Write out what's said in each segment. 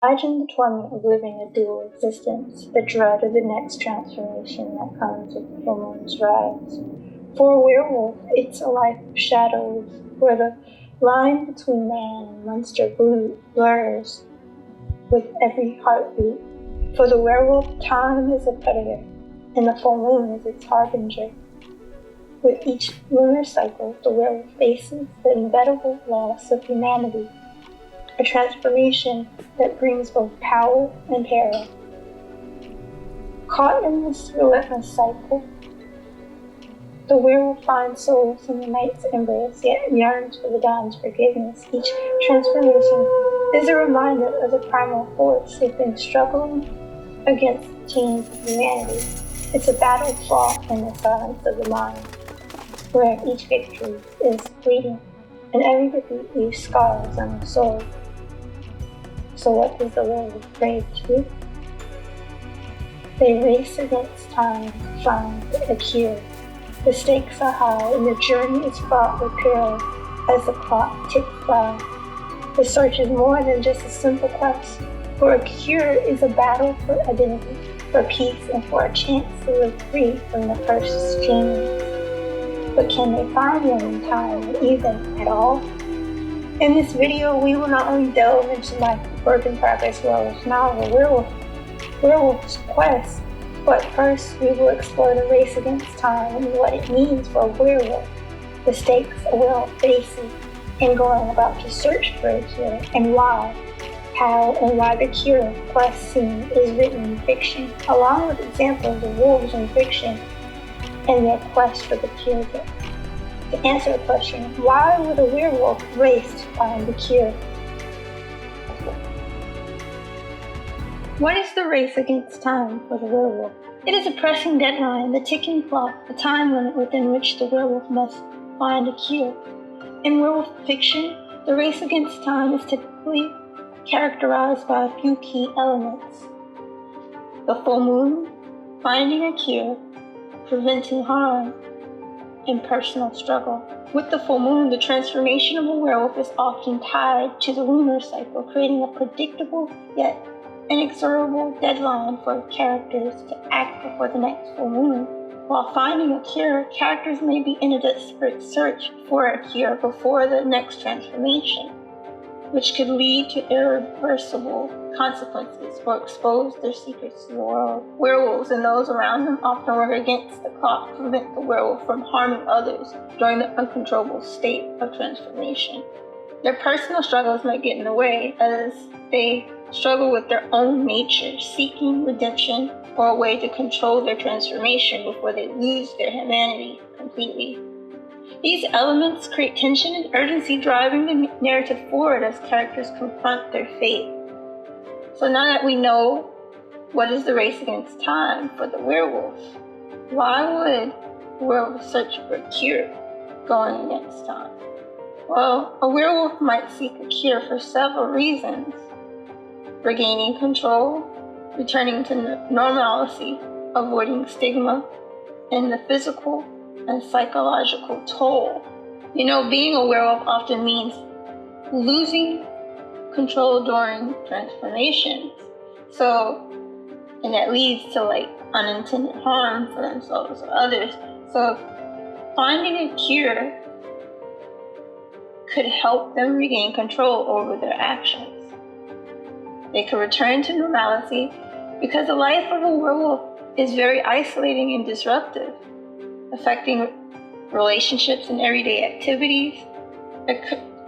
Imagine the torment of living a dual existence, the dread of the next transformation that comes with the full moon's rise. For a werewolf, it's a life of shadows, where the line between man and monster blurs with every heartbeat. For the werewolf, time is a predator, and the full moon is its harbinger. With each lunar cycle, the werewolf faces the inevitable loss of humanity, a transformation that brings both power and peril. Caught in this relentless cycle, the werewolf finds solace in the night's embrace, yet yearns for the dawn's forgiveness. Each transformation is a reminder of the primal force that's been struggling against the chains of humanity. It's a battle fought in the silence of the mind, where each victory is fleeting, and every defeat leaves scars on the soul. So what does the werewolf crave to do? They race against time to find a cure. The stakes are high, and the journey is fraught with peril as the clock ticks by. The search is more than just a simple quest, for a cure is a battle for identity, for peace, and for a chance to live free from the curse's chains. But can they find one in time, or even at all? In this video, we will not only delve into my work-in-progress werewolf novel, Werewolf's Quest, but first we will explore the race against time and what it means for a werewolf, the stakes a werewolf faces, and going about to search for a cure, and why, how, and why the cure quest scene is written in fiction, along with examples of wolves in fiction and their quest for the cure. To answer the question, why would a werewolf race to find the cure? What is the race against time for the werewolf? It is a pressing deadline, the ticking clock, the time limit within which the werewolf must find a cure. In werewolf fiction, the race against time is typically characterized by a few key elements: the full moon, finding a cure, preventing harm, and personal struggle. With the full moon, the transformation of a werewolf is often tied to the lunar cycle, creating a predictable yet inexorable deadline for characters to act before the next full moon. While finding a cure, characters may be in a desperate search for a cure before the next transformation, which could lead to irreversible consequences or expose their secrets to the world. Werewolves and those around them often work against the clock to prevent the werewolf from harming others during the uncontrollable state of transformation. Their personal struggles might get in the way as they struggle with their own nature, seeking redemption or a way to control their transformation before they lose their humanity completely. These elements create tension and urgency, driving the narrative forward as characters confront their fate. So now that we know what is the race against time for the werewolf, why would the werewolf search for a cure going against time? Well, a werewolf might seek a cure for several reasons: regaining control, returning to normalcy, avoiding stigma, and the physical and psychological toll. Being a werewolf often means losing control during transformations. And that leads to unintended harm for themselves or others. So finding a cure could help them regain control over their actions. They could return to normalcy because the life of a werewolf is very isolating and disruptive, affecting relationships and everyday activities.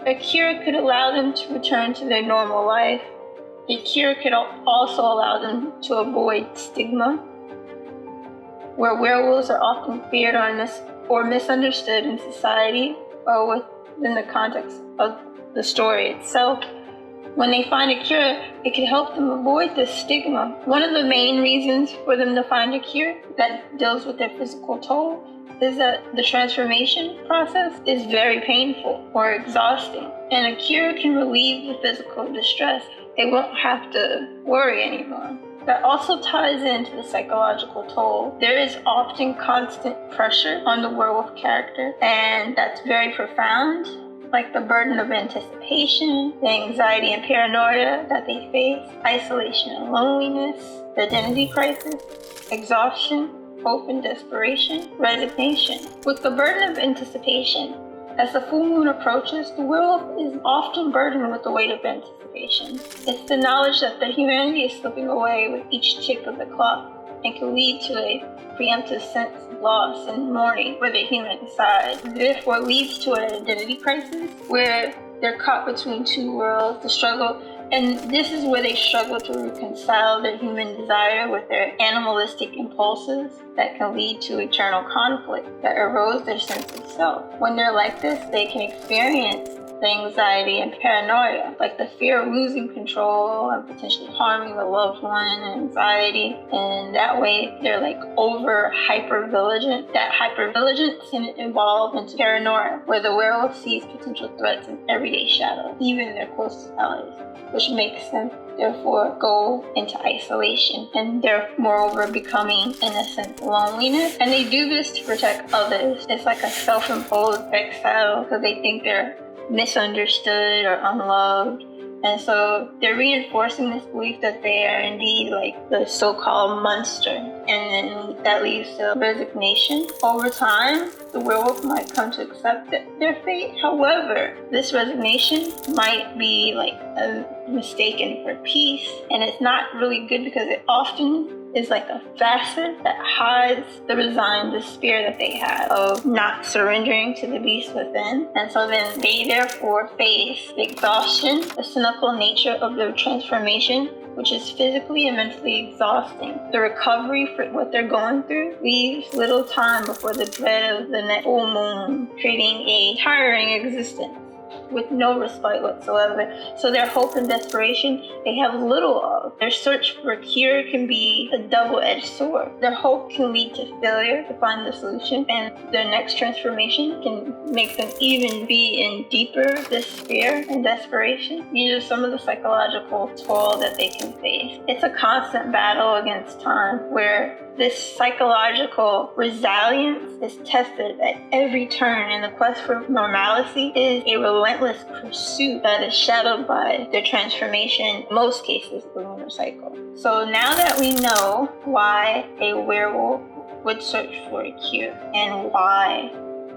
A cure could allow them to return to their normal life. A cure could also allow them to avoid stigma, where werewolves are often feared or misunderstood in society or within the context of the story itself. When they find a cure, it can help them avoid this stigma. One of the main reasons for them to find a cure that deals with their physical toll is that the transformation process is very painful or exhausting, and a cure can relieve the physical distress. They won't have to worry anymore. That also ties into the psychological toll. There is often constant pressure on the werewolf character, and that's very profound. like the burden of anticipation, the anxiety and paranoia that they face, isolation and loneliness, the identity crisis, exhaustion, hope and desperation, resignation. With the burden of anticipation, as the full moon approaches, the werewolf is often burdened with the weight of anticipation. It's the knowledge that the humanity is slipping away with each tick of the clock and can lead to a preemptive sense of loss and mourning for the human side. Therefore leads to an identity crisis where they're caught between two worlds, the struggle. And this is where they struggle to reconcile their human desire with their animalistic impulses that can lead to eternal conflict that erodes their sense of self. When they're like this, they can experience the anxiety and paranoia, like the fear of losing control and potentially harming the loved one, and anxiety. And that way they're like over hyper-vigilant. That hyper-vigilance can evolve into paranoia, where the werewolf sees potential threats in everyday shadows, even their closest allies, which makes them therefore go into isolation, and they're moreover becoming, in a sense, loneliness. And they do this to protect others. It's like a self-imposed exile because they think they're misunderstood or unloved. And so they're reinforcing this belief that they are indeed like the so-called monster. And then that leads to resignation. Over time, the werewolf might come to accept their fate. However, this resignation might be like mistaken for peace. And it's not really good because it often is like a facet that hides the resigned despair that they have of not surrendering to the beast within. And so then they therefore face the exhaustion, the cynical nature of their transformation, which is physically and mentally exhausting. The recovery for what they're going through leaves little time before the dread of the next full moon, creating a tiring existence with no respite whatsoever. So their hope and desperation, they have little of. Their search for a cure can be a double-edged sword. Their hope can lead to failure to find the solution, and their next transformation can make them even be in deeper despair and desperation. These are some of the psychological toil that they can face. It's a constant battle against time, where this psychological resilience is tested at every turn, and the quest for normalcy is a relentless pursuit that is shadowed by their transformation, in most cases, the lunar cycle. So now that we know why a werewolf would search for a cure and why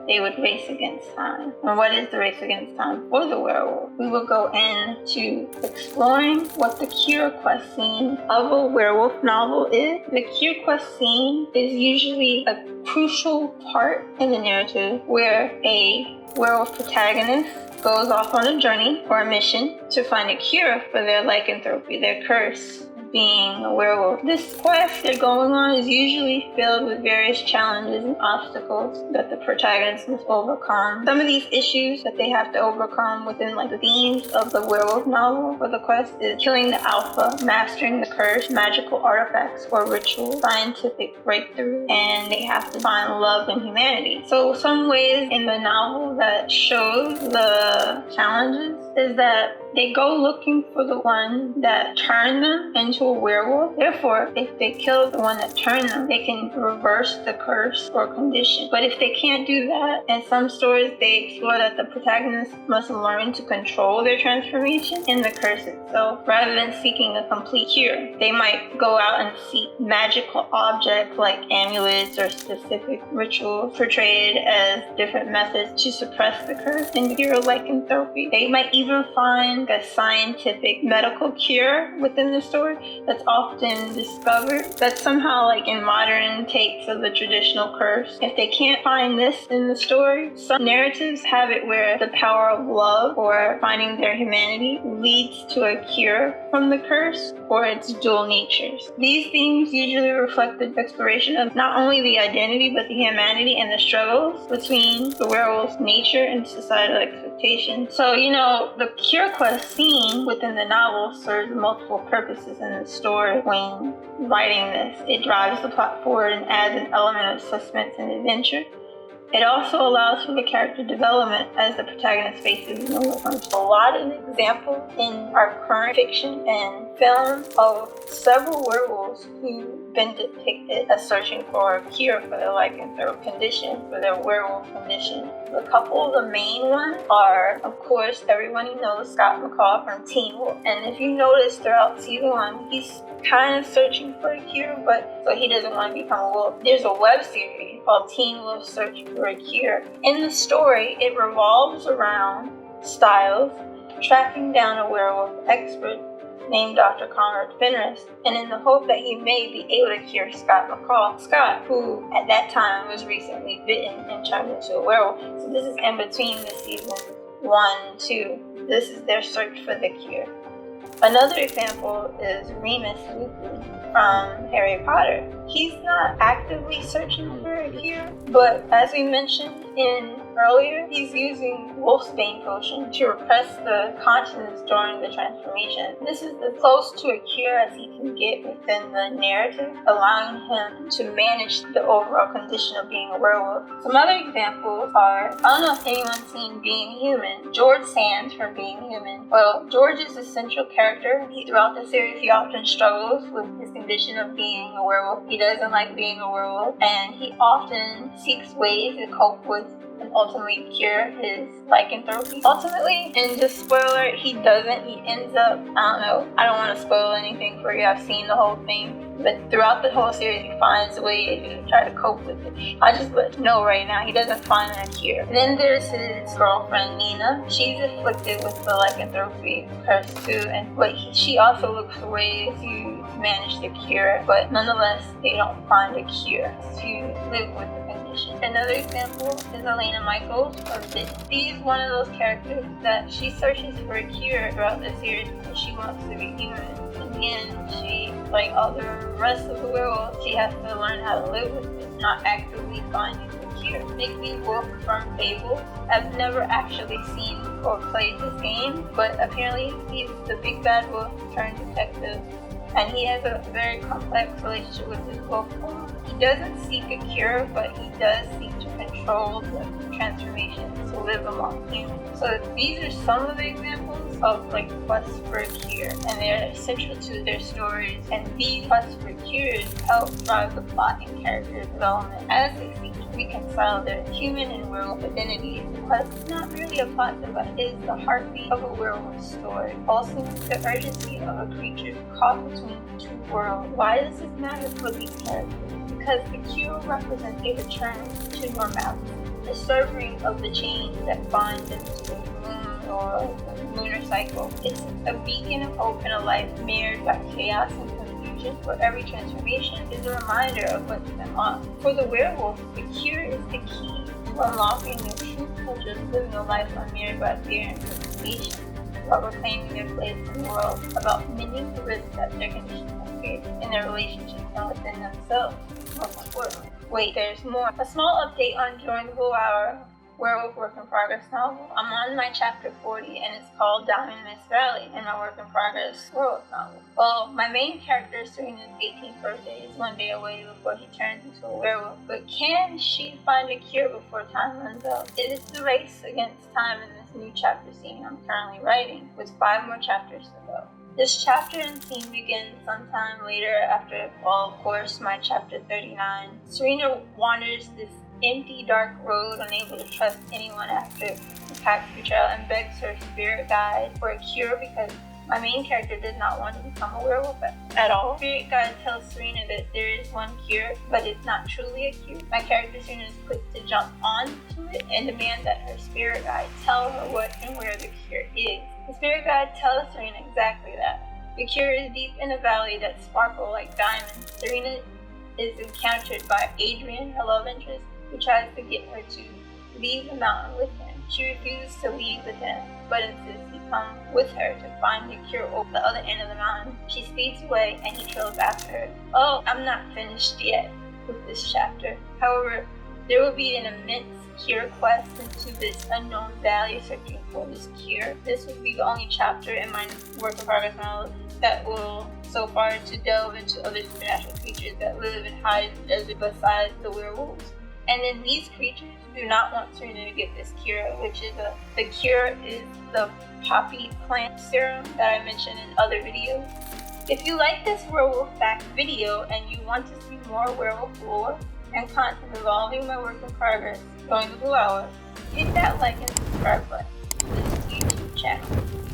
they would race against time, and what is the race against time for the werewolf, we will go into exploring what the cure quest scene of a werewolf novel is. The cure quest scene is usually a crucial part in the narrative where a werewolf protagonist goes off on a journey or a mission to find a cure for their lycanthropy, their curse, being a werewolf. This quest they're going on is usually filled with various challenges and obstacles that the protagonist must overcome. Some of these issues that they have to overcome within like the themes of the werewolf novel for the quest is killing the alpha, mastering the curse, magical artifacts or rituals, scientific breakthrough, and they have to find love and humanity. So some ways in the novel that shows the challenges is that they go looking for the one that turned them into a werewolf. Therefore, if they kill the one that turned them, they can reverse the curse or condition. But if they can't do that, in some stories they explore that the protagonist must learn to control their transformation in the curse itself, rather than seeking a complete cure. They might go out and seek magical objects like amulets or specific rituals portrayed as different methods to suppress the curse and cure lycanthropy. They might even find a scientific medical cure within the story that's often discovered that's somehow like in modern takes of the traditional curse. If they can't find this in the story, some narratives have it where the power of love or finding their humanity leads to a cure from the curse or its dual natures. These themes usually reflect the exploration of not only the identity but the humanity and the struggles between the werewolf's nature and societal expectations. So, the cure quest scene within the novel serves multiple purposes in the story when writing this. It drives the plot forward and adds an element of suspense and adventure. It also allows for the character development as the protagonist faces new ones. A lot of examples in our current fiction and film of several werewolves who've been depicted as searching for a cure for their lycanthrope condition, for their werewolf condition. A couple of the main ones are, of course, everyone knows Scott McCall from Teen Wolf. And if you notice throughout season 1, he's kind of searching for a cure, but so he doesn't want to become a wolf. There's a web series called Teen Wolf Search for a Cure. In the story, it revolves around Styles tracking down a werewolf expert named Dr. Conrad Fenris, and in the hope that he may be able to cure Scott McCall. Scott, who at that time was recently bitten and turned into a werewolf. So this is in between the seasons 1 and 2. This is their search for the cure. Another example is Remus Lupin from Harry Potter. He's not actively searching for a cure, but as we mentioned earlier, he's using Wolfsbane potion to repress the conscience during the transformation. This is as close to a cure as he can get within the narrative, allowing him to manage the overall condition of being a werewolf. Some other examples are, I don't know if anyone's seen Being Human, George Sands from Being Human. Well, George is a central character. Throughout the series, he often struggles with his condition of being a werewolf. He doesn't like being a werewolf, and he often seeks ways to cope with and ultimately cure his lycanthropy. Ultimately, and just spoiler, he doesn't. He ends up, I don't want to spoil anything for you. I've seen the whole thing. But throughout the whole series, he finds a way to try to cope with it. I just let you know right now, he doesn't find a cure. Then there's his girlfriend, Nina. She's afflicted with the lycanthropy curse too, but she also looks for ways to manage the cure, but nonetheless, they don't find a cure to live with the condition. Another example is Elena Michaels from Bitten. She's one of those characters that she searches for a cure throughout the series because she wants to be human. And she, like all the rest of the werewolves, she has to learn how to live with it, not actively finding the cure. Nick Wolf from Fable. I've never actually seen or played this game, but apparently he's the big bad wolf turned detective, and he has a very complex relationship with his wolf form. He doesn't seek a cure, but he does seek to control the transformation to live among humans. So these are some of the examples of quests for a cure, and they're central to their stories, and these quests for cures help drive the plot and character development as they seek to reconcile their human and werewolf identities. The quest is not really a plot device, it is the heartbeat of a werewolf story, pulsing with the urgency of a creature caught between two worlds. Why does this matter for these characters? Because the cure represents a return to normality, the severing of the chains that bind them to the moon or the lunar cycle. It's a beacon of hope in a life marred by chaos and confusion, where every transformation is a reminder of what's been lost. For the werewolf, the cure is the key to unlocking their true culture of living a life unmarred by fear and preoccupation, about reclaiming their place in the world, about mending the rifts that their conditions have created in their relationships and within themselves. Most importantly, wait, there's more. A small update on Join the Blue Hour Werewolf Work in Progress novel. I'm on my chapter 40, and it's called Diamond Mist Valley in my Work in Progress werewolf novel. Well, my main character, Serena's 18th birthday, is one day away before she turns into a werewolf. But can she find a cure before time runs out? It is the race against time in this new chapter scene I'm currently writing, with 5 more chapters to go. This chapter and scene begins sometime later after, well, of course, my chapter 39. Serena wanders this empty, dark road, unable to trust anyone after the pack's betrayal, and begs her spirit guide for a cure because my main character does not want to become a werewolf at all. Spirit guide tells Serena that there is one cure, but it's not truly a cure. My character Serena is quick to jump onto it and demand that her spirit guide tell her what and where the cure is. The spirit guide tells Serena exactly that. The cure is deep in a valley that sparkle like diamonds. Serena is encountered by Adrian, her love interest, who tries to get her to leave the mountain with him. She refuses to leave with him, but insists he come with her to find the cure over the other end of the mountain. She speeds away and he trails after her. Oh, I'm not finished yet with this chapter. However, there will be an immense cure quest into this unknown valley searching for this cure. This will be the only chapter in my Work in Progress novel that will so far to delve into other supernatural creatures that live and hide in the desert besides the werewolves. And then these creatures do not want Serena to get this cure, which is the cure is the poppy plant serum that I mentioned in other videos. If you like this werewolf fact video and you want to see more werewolf lore and content involving my work in progress, join the Blue Hour, hit that like and subscribe button to this YouTube channel,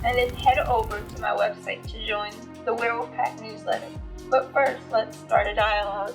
and then head over to my website to join the Werewolf Pack newsletter. But first, let's start a dialogue.